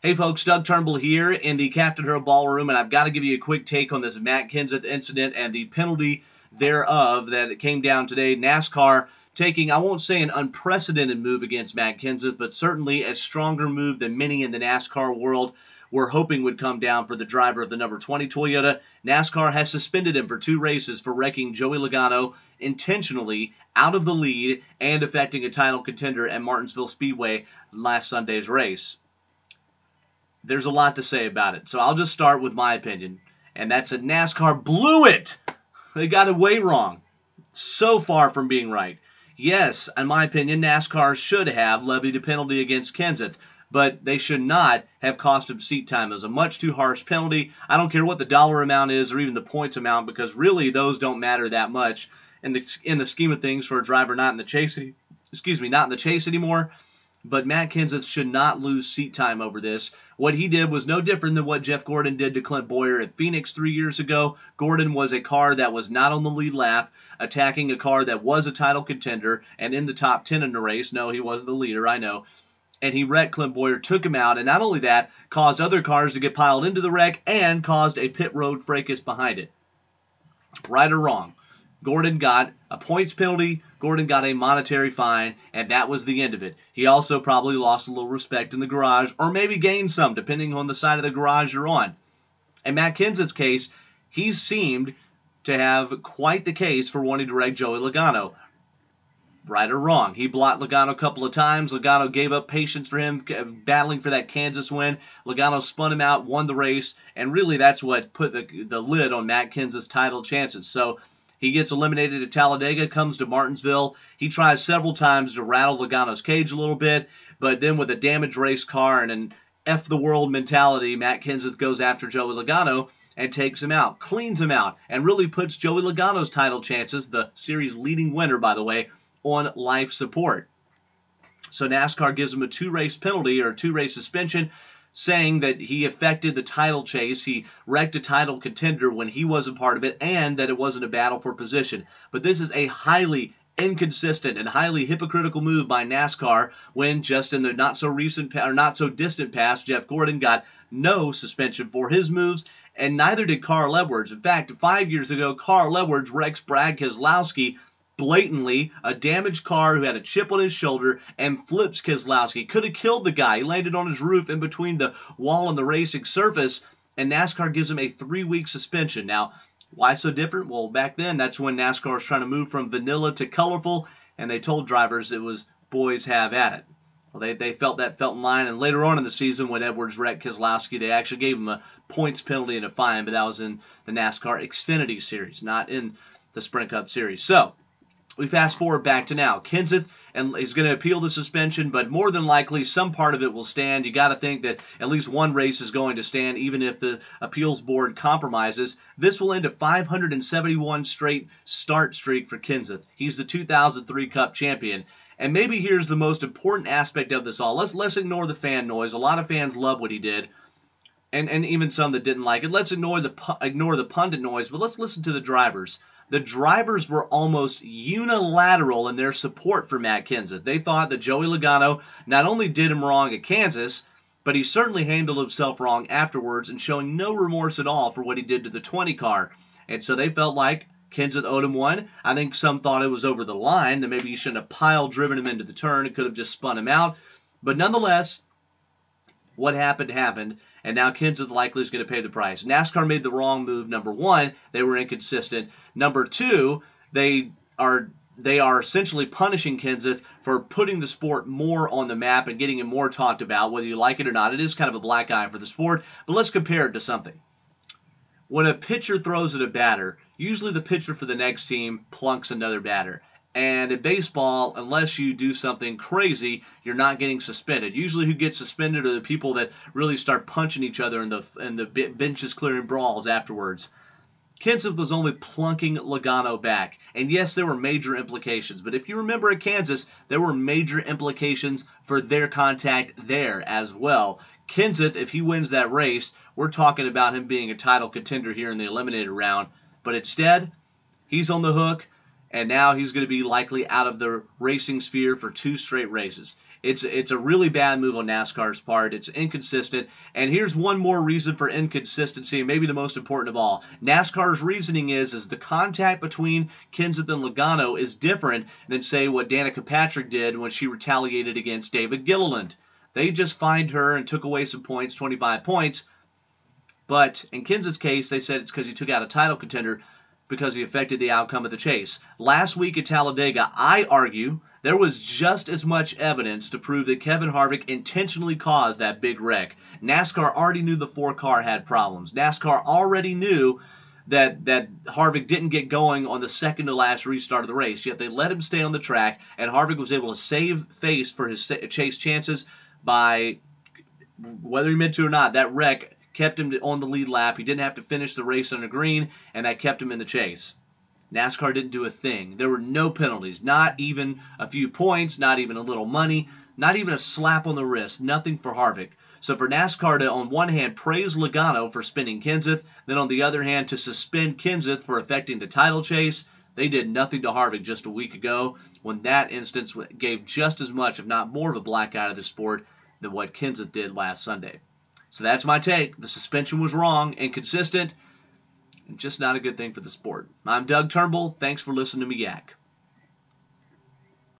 Hey folks, Doug Turnbull here in the Captain Hero Ballroom, and I've got to give you a quick take on this Matt Kenseth incident and the penalty thereof that came down today. NASCAR taking, I won't say an unprecedented move against Matt Kenseth, but certainly a stronger move than many in the NASCAR world were hoping would come down for the driver of the number 20 Toyota. NASCAR has suspended him for 2 races for wrecking Joey Logano intentionally out of the lead and affecting a title contender at Martinsville Speedway last Sunday's race. There's a lot to say about it, so I'll just start with my opinion, and that's that NASCAR blew it. They got it way wrong. So far from being right. Yes, in my opinion, NASCAR should have levied a penalty against Kenseth, but they should not have cost him seat time. It was a much too harsh penalty. I don't care what the dollar amount is or even the points amount, because really those don't matter that much in the scheme of things for a driver not in the chase. Not in the chase anymore. But Matt Kenseth should not lose seat time over this. What he did was no different than what Jeff Gordon did to Clint Bowyer at Phoenix 3 years ago. Gordon was a car that was not on the lead lap, attacking a car that was a title contender and in the top 10 in the race. No, he wasn't the leader, I know. And he wrecked Clint Bowyer, took him out, and not only that, caused other cars to get piled into the wreck and caused a pit road fracas behind it. Right or wrong? Gordon got a points penalty, Gordon got a monetary fine, and that was the end of it. He also probably lost a little respect in the garage, or maybe gained some, depending on the side of the garage you're on. In Matt Kenseth's case, he seemed to have quite the case for wanting to wreck Joey Logano. Right or wrong? He blocked Logano a couple of times. Logano gave up patience for him, battling for that Kansas win. Logano spun him out, won the race, and really that's what put the lid on Matt Kenseth's title chances. So he gets eliminated at Talladega, comes to Martinsville. He tries several times to rattle Logano's cage a little bit, but then with a damaged race car and an F the world mentality, Matt Kenseth goes after Joey Logano and takes him out, cleans him out, and really puts Joey Logano's title chances, the series leading winner, by the way, on life support. So NASCAR gives him a 2-race penalty or a 2-race suspension, saying that he affected the title chase, he wrecked a title contender when he wasn't part of it, and that it wasn't a battle for position. But this is a highly inconsistent and highly hypocritical move by NASCAR when just in the not so distant past, Jeff Gordon got no suspension for his moves, and neither did Carl Edwards. In fact, 5 years ago, Carl Edwards wrecks Brad Keselowski blatantly, a damaged car who had a chip on his shoulder, and flips Keselowski. Could have killed the guy. He landed on his roof in between the wall and the racing surface, and NASCAR gives him a 3-week suspension. Now, why so different? Well, back then, that's when NASCAR was trying to move from vanilla to colorful, and they told drivers it was boys have at it. Well, they felt in line, and later on in the season when Edwards wrecked Keselowski, they actually gave him a points penalty and a fine, but that was in the NASCAR Xfinity Series, not in the Sprint Cup Series. So, we fast forward back to now. Kenseth is going to appeal the suspension, but more than likely some part of it will stand. You got to think that at least one race is going to stand, even if the appeals board compromises. This will end a 571 straight start streak for Kenseth. He's the 2003 Cup champion. And maybe here's the most important aspect of this all. Let's ignore the fan noise. A lot of fans love what he did, and even some that didn't like it. Let's ignore the pundit noise, but let's listen to the drivers. The drivers were almost unilateral in their support for Matt Kenseth. They thought that Joey Logano not only did him wrong at Kansas, but he certainly handled himself wrong afterwards and showing no remorse at all for what he did to the 20 car. And so they felt like Kenseth owed him one. I think some thought it was over the line, that maybe he shouldn't have driven him into the turn. It could have just spun him out. But nonetheless, what happened, and now Kenseth likely is going to pay the price. NASCAR made the wrong move. Number one, they were inconsistent. Number two, they are essentially punishing Kenseth for putting the sport more on the map and getting him more talked about, whether you like it or not. It is kind of a black eye for the sport, but let's compare it to something. When a pitcher throws at a batter, usually the pitcher for the next team plunks another batter. And in baseball, unless you do something crazy, you're not getting suspended. Usually who gets suspended are the people that really start punching each other in the benches clearing brawls afterwards. Kenseth was only plunking Logano back. And yes, there were major implications. But if you remember at Kansas, there were major implications for their contact there as well. Kenseth, if he wins that race, we're talking about him being a title contender here in the eliminated round. But instead, he's on the hook. And now he's going to be likely out of the racing sphere for 2 straight races. It's a really bad move on NASCAR's part. It's inconsistent. And here's one more reason for inconsistency, and maybe the most important of all. NASCAR's reasoning is the contact between Kenseth and Logano is different than, say, what Danica Patrick did when she retaliated against David Gilliland. They just fined her and took away some points, 25 points. But in Kenseth's case, they said it's because he took out a title contender because he affected the outcome of the chase. Last week at Talladega, I argue there was just as much evidence to prove that Kevin Harvick intentionally caused that big wreck. NASCAR already knew the 4-car had problems. NASCAR already knew that Harvick didn't get going on the second-to-last restart of the race, yet they let him stay on the track, and Harvick was able to save face for his chase chances by, whether he meant to or not, that wreck kept him on the lead lap. He didn't have to finish the race on a green, and that kept him in the chase. NASCAR didn't do a thing. There were no penalties, not even a few points, not even a little money, not even a slap on the wrist, nothing for Harvick. So for NASCAR to, on one hand, praise Logano for spinning Kenseth, then on the other hand to suspend Kenseth for affecting the title chase, they did nothing to Harvick just a week ago, when that instance gave just as much, if not more, of a black eye to the sport than what Kenseth did last Sunday. So that's my take. The suspension was wrong, inconsistent, and just not a good thing for the sport. I'm Doug Turnbull. Thanks for listening to me yak.